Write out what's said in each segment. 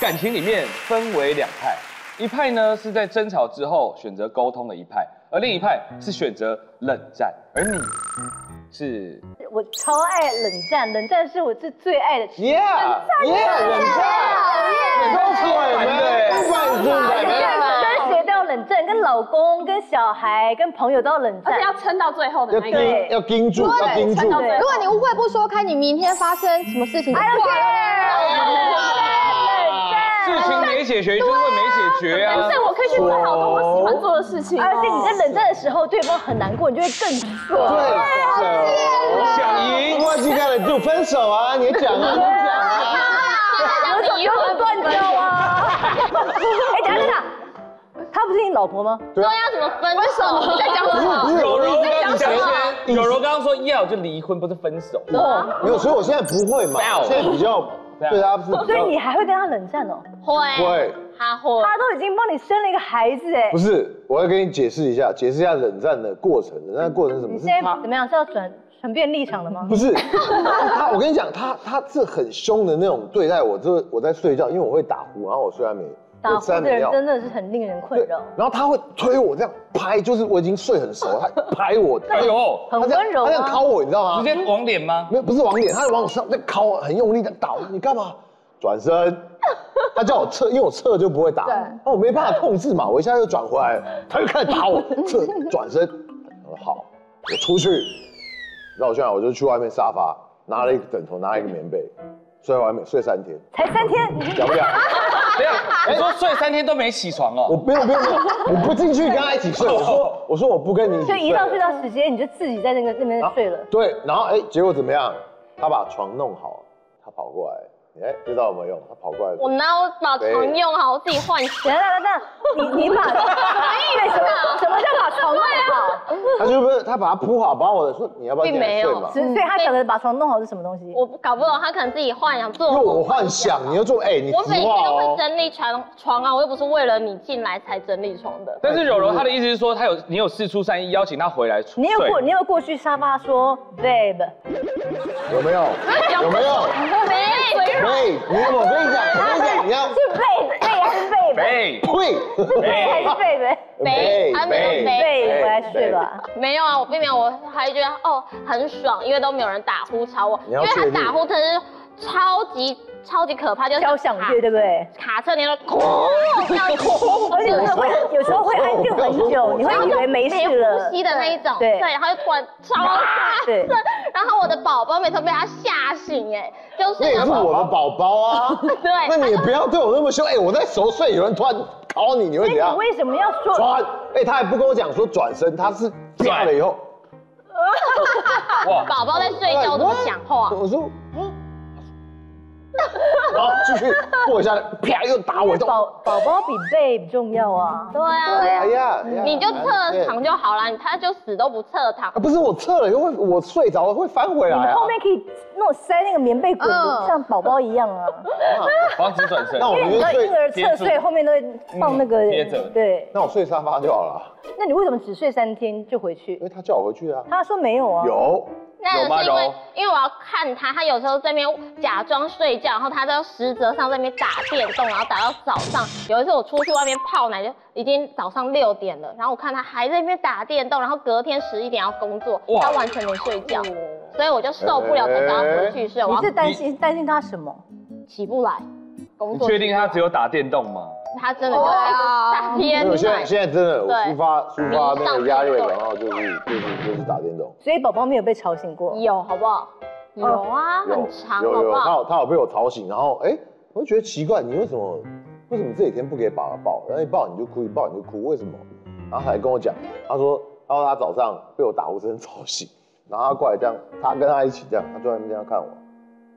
感情里面分为两派，一派呢是在争吵之后选择沟通的一派，而另一派是选择冷战。而你是？我超爱冷战，冷战是我最爱的。冷战都出来了，不管是跟谁都要冷战，跟老公、跟小孩、跟朋友都要冷战，而且要撑到最后的那一个，要盯住，要盯住。如果你误会不说开，你明天发生什么事情就挂了。事情没解决就是没解决啊！但是我可以去做好多我喜欢做的事情，而且你在冷战的时候，对方很难过，你就会更爽。对，我想赢，忘记干了就分手啊！你讲啊，你讲啊，有种断交啊！哎，等一下，她不是你老婆吗？对啊，怎么分手？你在讲什么？柔柔刚刚说要就离婚，不是分手。没有，所以我现在不会嘛，现在比较对他是。所以你还会跟他冷战哦？会，他会，他都已经帮你生了一个孩子哎。不是，我要跟你解释一下冷战的过程。冷战的过程是什么？你现在怎么样？是要转变立场了吗？不是，我跟你讲，他是很凶的那种对待我，就是我在睡觉，因为我会打呼，然后我睡安眠。打呼的人真的是很令人困扰。然后他会推我这样拍，就是我已经睡很熟，他拍我，哎呦，很温柔，他这样敲我，你知道吗？直接往脸吗？没有，不是往脸，他是往我上在敲，很用力的打。你干嘛？转身，他叫我撤，因为我撤就不会打，那我没办法控制嘛，我一下就转回来，他就开始打我，撤转身，我说好，我出去，然后我就去外面沙发拿了一个枕头，拿了一个棉被，睡外面睡3天，才3天，了不了？这样，你说睡3天都没起床哦？我没有，我不进去跟他一起睡，我说我不跟你一起睡，就一到睡觉时间你就自己在那边睡了。对，然后结果怎么样？他把床弄好，他跑过来。知道有没有用？他跑过来，我哪有把床用好，我自己换洗。你把什么叫把床弄好？他就不是他把它铺好，把我的说你要不要进来睡嘛？所以他想的把床弄好是什么东西？我搞不懂，他可能自己幻想做。因为我幻想，你要做你我每天都会整理床啊，我又不是为了你进来才整理床的。但是柔柔她的意思是说，你有事出善意，邀请他回来睡。你有过去沙发说 babe， 有没有？有没有？没。我跟你讲，你要是贝还是贝？贝还是贝？还没有贝，回来睡吧。没有啊，我并没有，我还觉得很爽，因为都没有人打呼吵我，因为他打呼真是超级可怕，就是交响乐对不对？卡车你都哭，而且有时候会安静很久，你会以为没事了，呼吸的那一种，对，然后就突然超大声，然后我的宝宝每次被他吓醒，就是那也是我的宝宝啊，对，那你也不要对我那么凶，我在熟睡，有人突然敲你会怎样？你为什么要说他还不跟我讲说转身，他是抓了以后，哇，宝宝在睡觉怎么讲话？我说然后继续过一下，啪又打我一顿。宝宝比 babe 重要啊。对啊。哎呀，你就侧躺就好了，他就死都不侧躺。不是我侧了，因为我睡着了会翻回来。你后面可以塞那个棉被滚，像宝宝一样啊。防止转身。那我因为你知道婴儿侧睡后面都会放那个贴着。对。那我睡沙发就好了。那你为什么只睡3天就回去？因为他叫我回去啊。他说没有啊。有。那是因为我要看他有时候在那边假装睡觉，然后他在实则上在那边打电动，然后打到早上。有一次我出去外面泡奶，就已经早上6点了，然后我看他还在那边打电动，然后隔天11点要工作，他完全没睡觉，所以我就受不了，才让他回去睡。你是担心他什么？起不来。你确定他只有打电动吗？他真的就大天。现在真的我抒发那个压力，然后就是打电动。所以宝宝没有被吵醒过？有，好不好？有啊，很长，好不好？他有被我吵醒，然后我就觉得奇怪，你为什么这几天不给爸爸抱？然后一抱你就哭，一抱你就哭，为什么？然后他还跟我讲，他说他早上被我打呼声吵醒，然后他过来这样，他跟他一起这样，他坐在那边这样看我。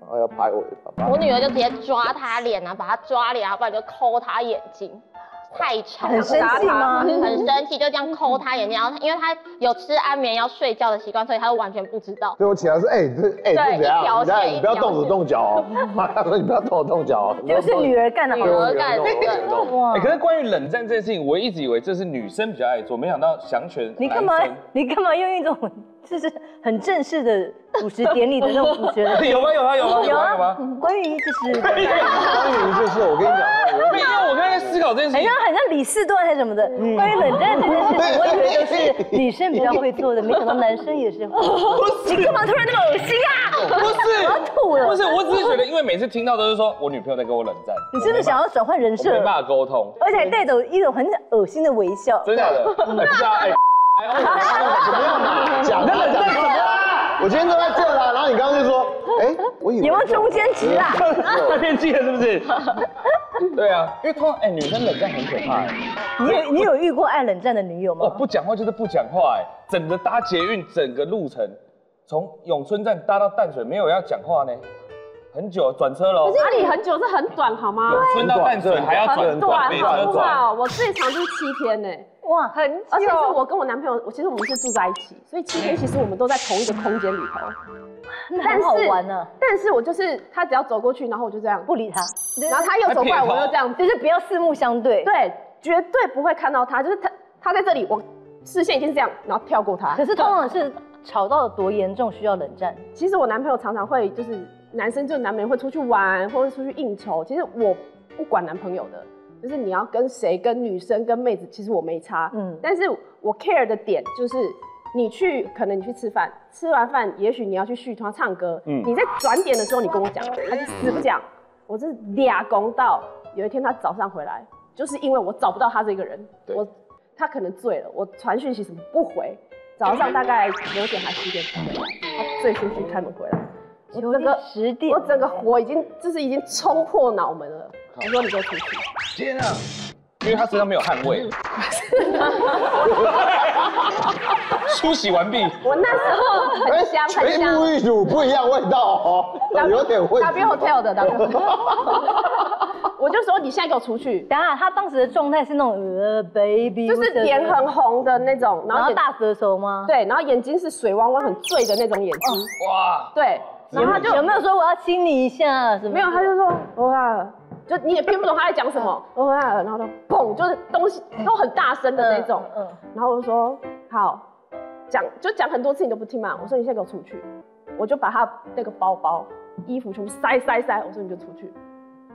然后要拍我女儿就直接抓他脸啊，把他抓脸，不然就抠他眼睛，太吵，很生气吗？很生气，就这样抠他眼睛。然后因为他有吃安眠药睡觉的习惯，所以他完全不知道。对我起来说，这怎样？你不要动手动脚哦。妈，他说你不要动手动脚哦。就是女儿干的，女儿干的。哇！可是关于冷战这件事情，我一直以为这是女生比较爱做，没想到祥全你干嘛用一种就是很正式的主持典礼的那种主持人。有吗？关于就是关于就是我跟你讲，因为我刚才在思考这件事情，很像李四段还是什么的。关于冷战这件事情，我以为都是女生比较会做的，没想到男生也是会。你干嘛突然那么恶心啊？不是，我要吐了。不是，我只是觉得，因为每次听到都是说我女朋友在跟我冷战，你是不是想要转换人设？没办法沟通，而且还带着一种很恶心的微笑。真的假的？不是啊，怎么样嘛？讲他冷战什么啊？我今天都在这啦，然后你刚刚就说，我以为有没有中间值啊？太偏激了是不是？对啊，因为通常女生冷战很可怕。你有遇过爱冷战的女友吗？哦，不讲话就是不讲话整个搭捷运整个路程，从永春站搭到淡水，没有人要讲话呢，很久转车喽。哪里很久是很短好吗？永春到淡水还要很短，好不转。好？我最长就是7天呢。哇，很久。而且是我跟我男朋友，其实我们是住在一起，所以7天其实我们都在同一个空间里头。那很好玩呢。但是我就是他只要走过去，然后我就这样不理他，然后他又走过来，我又这样，就是不要四目相对。对，绝对不会看到他，就是他在这里，我视线已经是这样，然后跳过他。可是通常是吵到多严重需要冷战？其实我男朋友常常会就是男生就难免会出去玩或者出去应酬，其实我不管男朋友的。就是你要跟谁，跟女生、跟妹子，其实我没差。但是我 care 的点就是，可能你去吃饭，吃完饭，也许你要去续团唱歌，你在转点的时候你跟我讲，他就死不讲。我是俩公到有一天他早上回来，就是因为我找不到他这个人，他可能醉了，我传讯息什么不回，早上大概9点还10点才回来，他醉醺醺开门回来，我整个10点，我整个火已经冲破脑门了。我说你给我出去！天啊！因为他身上没有汗味。梳洗完毕。我那时候很香，很香。沐浴乳不一样味道哦，有点味。W Hotel 的，我就说你现在给我出去。等下，他当时的状态是那种baby， 就是脸很红的那种，然后大舌头吗？对，然后眼睛是水汪汪、很醉的那种眼睛。哇！对，然后他就有没有说我要亲你一下？什么？没有，他就说哇。就你也听不懂他在讲什么，然后他砰，就是东西都很大声的那种，然后我就说好，讲很多次你都不听嘛，我说你现在给我出去，我就把他那个包包、衣服全部塞，我说你就出去，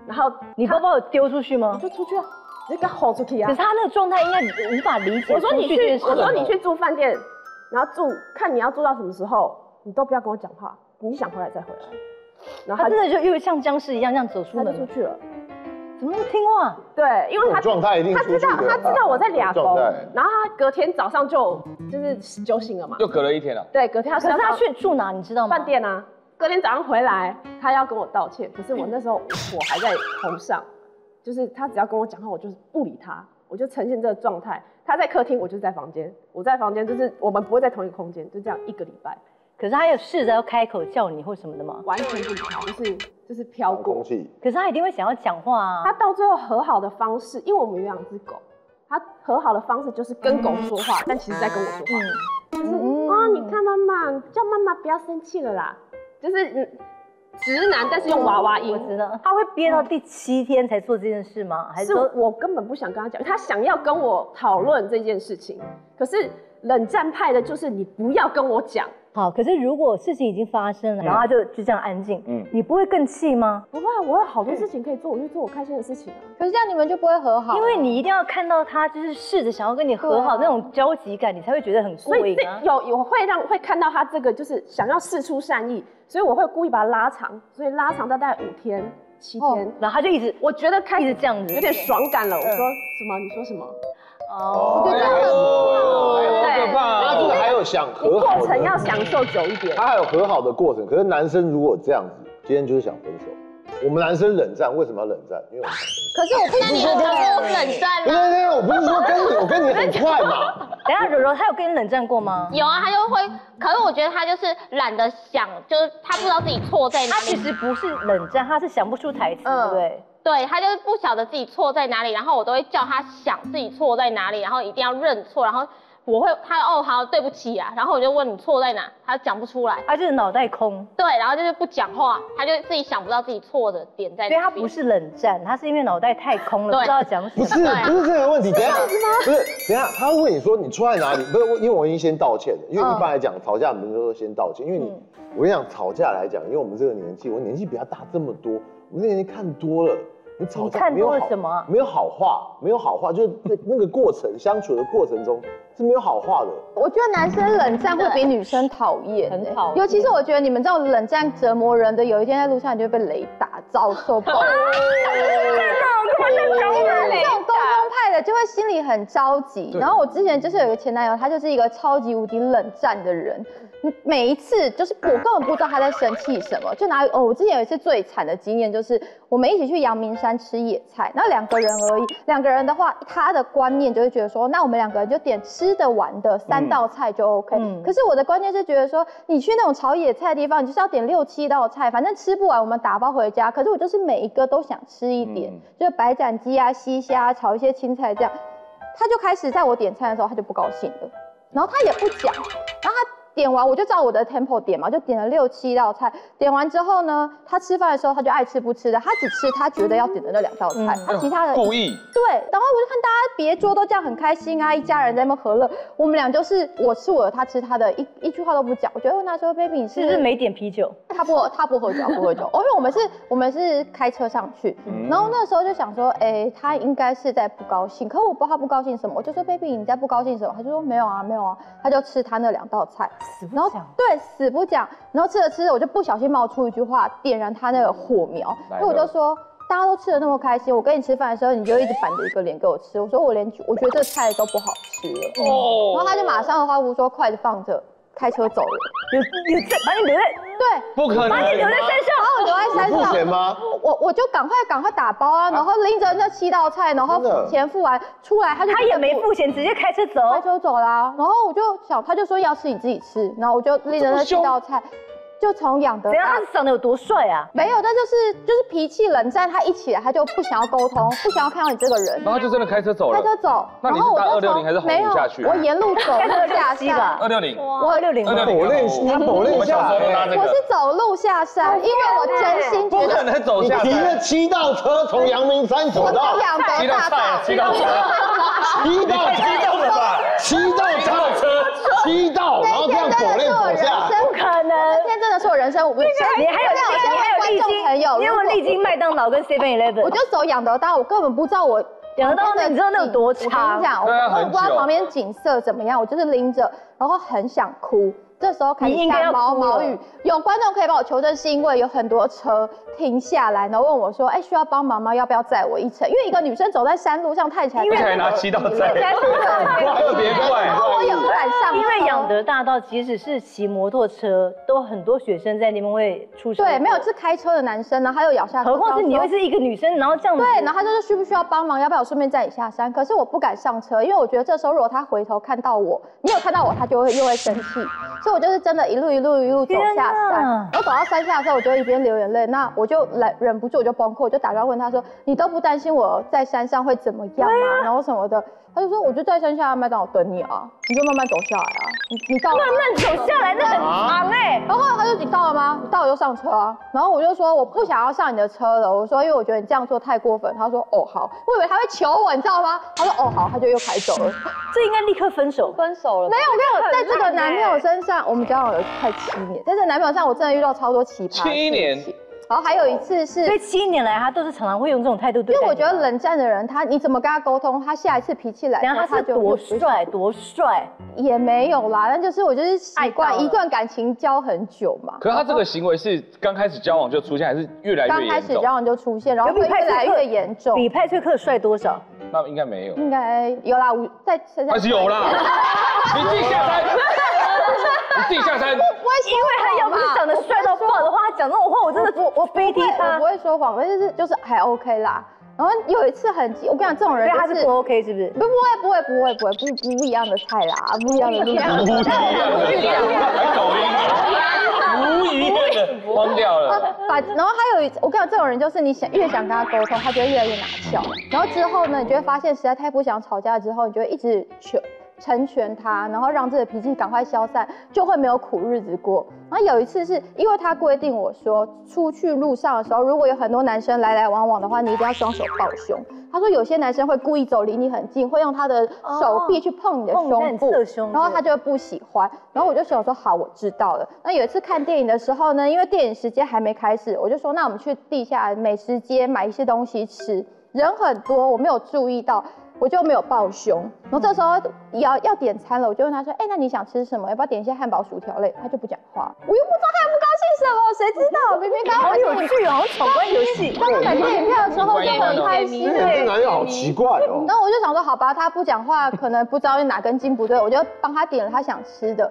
然后你包包有丢出去吗？我就出去啊，直接给他吼出去啊。可是他那个状态应该无法理解。我说你去住饭店，然后看你要住到什么时候，你都不要跟我讲话，你想回来再回来。然后他真的就又像僵尸一样这样走出门，他就出去了。怎么那么听话？对，因为他状态一定他知道我在俩工，然后他隔天早上就是酒醒了嘛，又隔了1天了。对，隔天可是他去住哪？你知道吗？饭店啊。隔天早上回来，他要跟我道歉，可是我那时候我还在头上，就是他只要跟我讲话，我就是不理他，我就呈现这个状态。他在客厅，我就是在房间，我在房间就是我们不会在同一个空间，就这样1个礼拜。可是他有试着要开口叫你或什么的吗？完全不理他，就是飘过。可是他一定会想要讲话啊。他到最后和好的方式，因为我们有2只狗，他和好的方式就是跟狗说话，但其实在跟我说话。就是你看妈妈，叫妈妈不要生气了啦。就是直男，但是用娃娃音。我知道。他会憋到第7天才做这件事吗？还是说我根本不想跟他讲，他想要跟我讨论这件事情，可是冷战派的就是你不要跟我讲。好，可是如果事情已经发生了，然后他就这样安静，你不会更气吗？不会啊，我有好多事情可以做，我就做我开心的事情啊。可是这样你们就不会和好，因为你一定要看到他就是试着想要跟你和好那种焦急感，你才会觉得很过瘾啊。所以会看到他这个就是想要释出善意，所以我会故意把它拉长，所以拉长到大概5天、7天，然后他就一直，我觉得开始这样子，有点爽感了。我说什么？你说什么？哦，对，好可怕。他这个还有想和好过程要享受久一点，他还有和好的过程。可是男生如果这样子，今天就是想分手。我们男生冷战，为什么要冷战？因为我们可是我不是有跟我冷战吗？对，我不是说跟你，我跟你很快嘛。等下柔柔他有跟你冷战过吗？有啊，他就会，可是我觉得他就是懒得想，就是他不知道自己错在哪里。他其实不是冷战，他是想不出台词，对不对？对，他就是不晓得自己错在哪里，然后我都会叫他想自己错在哪里，然后一定要认错，然后他好，对不起啊，然后我就问你错在哪，他讲不出来，他就是脑袋空，对，然后就是不讲话，他就自己想不到自己错的点在哪。所以他不是冷战，他是因为脑袋太空了，不知道讲什么。不是这个问题，等一下不是等一下，他会问你说你错在哪里？不是，因为我已经先道歉了，因为一般来讲吵架不是都先道歉，因为你我跟你讲吵架来讲，因为我们这个年纪，我年纪比他大这么多，我这个年纪看多了。你吵架看多了什么？没有好话，没有好话，就是那个过程相处的过程中是没有好话的。我觉得男生冷战会比女生讨厌，很讨厌。尤其是我觉得你们这种冷战折磨人的，有一天在路上你就会被雷打，遭受报应。这种沟通派的就会心里很着急。然后我之前就是有一个前男友，他就是一个超级无敌冷战的人。每一次就是我根本不知道他在生气什么，就我之前有一次最惨的经验就是我们一起去阳明山吃野菜，然后2个人而已，2个人的话，他的观念就会觉得说，那我们2个人就点吃得完的3道菜就 OK。可是我的观念是觉得说，你去那种炒野菜的地方，你就是要点6、7道菜，反正吃不完我们打包回家。可是我就是每一个都想吃一点，就是白斩鸡啊、西虾、炒一些青菜这样。他就开始在我点餐的时候，他就不高兴了，然后他也不讲，然后他点完我就照我的 tempo 点嘛，就点了6、7道菜。点完之后呢，他吃饭的时候他就爱吃不吃的，他只吃他觉得要点的那2道菜，他其他的故意。对，然后我就看大家别桌都这样很开心啊，一家人在那边和乐，我们俩就是我吃我的，他吃他的，一句话都不讲。我就问他说 ，baby 你是不是没点啤酒？他不喝酒，不喝酒。因为我们是开车上去，然后那时候就想说，他应该是在不高兴，可我不知道他不高兴什么，我就说 baby 你在不高兴什么？他就说没有啊，他就吃他那2道菜。然后对，死不讲，然后吃着吃着，我就不小心冒出一句话，点燃他那个火苗，所以我就说，大家都吃得那么开心，我跟你吃饭的时候，你就一直板着一个脸给我吃，我说我觉得这菜都不好吃了，然后他就马上花无说筷子放着，开车走了，有这把你留在对，不可能，把你留在山上，把我留在山上，付钱吗？我就赶快打包啊，然后拎着那7道菜，然后钱付完出来，他也没付钱，直接开车走，走啦。然后我就想，他就说要吃你自己吃，然后我就拎着那7道菜。就从养德，怎样？他长得有多帅啊？没有，但就是脾气冷战，他一起来他就不想要沟通，不想要看到你这个人，然后就真的开车走了。开车走，那你是搭260还是红五下去？我沿路走路下山。260，我260，他抖累下来。我是走路下山，因为我真心觉得不可能走下山。你提了7道车从阳明山走到养德大道，7道车，7道的吧，7道车，7道，然后这样走累走下，不可能。那天真的是我人生，你还有历经，朋友，你有历经麦当劳跟 7-11， 我就走养德大，我根本不知道养德大，你知道那有多长？我跟你讲，我不知道旁边景色怎么样，我就是拎着，然后很想哭。这时候开始下毛雨，有观众可以帮我求证，是因为有很多车停下来，然后问我说：“需要帮忙吗？要不要载我一程？”因为一个女生走在山路上，太起来，因为还拿7道菜，特别快。然后我也不敢上，因为养德大道即使是骑摩托车，都很多学生在那边会出事。对，没有是开车的男生呢，还有咬下。何况是你又是一个女生，然后这样子。对，然后他就说需不需要帮忙？要不要我顺便载你下山？可是我不敢上车，因为我觉得这时候如果他回头看到我，没有看到我，他就会又会生气。所以我就是真的一路走下山，然后走到山下的时候，我就一边流眼泪，那我就忍不住我就崩溃，我就打电话问他说：“你都不担心我在山上会怎么样吗？然后什么的？”他就说：“我就在山下麦当劳等你啊，你就慢慢走下来啊，你到慢慢走下来，那很长哎。”然后他就你到了吗？你到了就上车啊。然后我就说我不想要上你的车了，我说因为我觉得你这样做太过分。他说：“哦好。”我以为他会求我，你知道吗？他说：“哦好。”他就又开走了。这应该立刻分手了。没有，我跟你在这个男朋友身上，我们交往了快7年，在这男朋友上我真的遇到超多奇葩。7年。然后还有一次是，所以7年来他都是常常会用这种态度对待你。因为我觉得冷战的人，你怎么跟他沟通，他下一次脾气来，然后他就多帅也没有啦，但就是我就是习惯一段感情交很久嘛。可是他这个行为是刚开始交往就出现，还是越来越严重？刚开始交往就出现，然后会越来越严重。比派翠克帅多少？那应该没有。应该有啦，还是有啦。你自己下山。你自己下山。因为他要不是长得帅到爆的话，他讲这种话，我真的我飞踢他。我不会说谎，但是就是还 OK 啦。然后有一次很急，我跟你讲，这种人他是不 OK 是不是？不一样的菜啦，不一样的路。还抖音，不一样的，慌掉了。然后还有我跟你讲，这种人就是你越想跟他沟通，他就会越来越拿翘。然后之后呢，你就会发现实在太不想吵架之后，你就会一直成全他，然后让这个脾气赶快消散，就会没有苦日子过。然后有一次是因为他规定我说，出去路上的时候，如果有很多男生来来往往的话，你一定要双手抱胸。他说有些男生会故意走离你很近，会用他的手臂去碰你的胸部，然后他就会不喜欢。然后我就想说好，我知道了。那有一次看电影的时候呢，因为电影时间还没开始，我就说那我们去地下美食街买一些东西吃，人很多，我没有注意到。我就没有抱胸，然后这时候要点餐了，我就问他说，那你想吃什么？要不要点一些汉堡、薯条类？他就不讲话，我又不知道他不高兴什么，谁知道？明明刚刚好有趣哦，闯关游戏。刚刚买电影票的时候就很开心，这男人好奇怪哦。然后我就想说，好吧，他不讲话，可能不知道哪根筋不对，我就帮他点了他想吃的。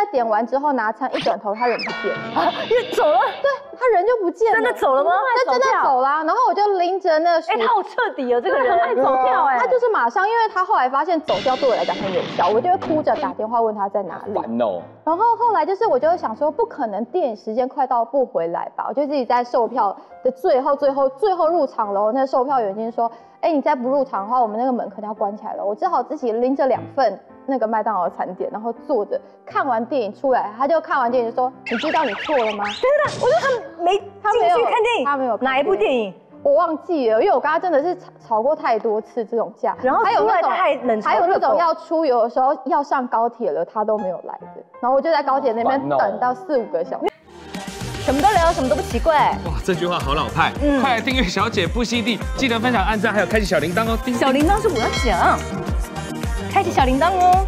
在点完之后拿餐一转头，他人不见了，又走了。对，他人就不见了，真的走了吗？他真的走了。然后我就拎着那他好彻底哦，这个人爱走掉他就是马上，因为他后来发现走掉对我来讲很有效，我就会哭着打电话问他在哪里。烦哦。然后后来就是我就想说，不可能电影时间快到不回来吧？我就自己在售票的最后入场楼，那个售票员已经说，你再不入场的话，我们那个门可能要关起来了。我只好自己拎着2份那个麦当劳的餐点，然后坐着看完电影出来，他就看完电影就说：“你知道你错了吗？”真的，我说他没进去看电影，他没有哪一部电影？我忘记了，因为我跟他真的是吵过太多次这种架，然后出来太冷嘲热讽，还有那种要出游的时候要上高铁了，他都没有来的，然后我就在高铁那边等到4、5个小时。什么都聊，什么都不奇怪。哇，这句话好老派。快来订阅小姐不吸地，记得分享、按赞，还有开启小铃铛哦。小铃铛是我要讲，开启小铃铛哦。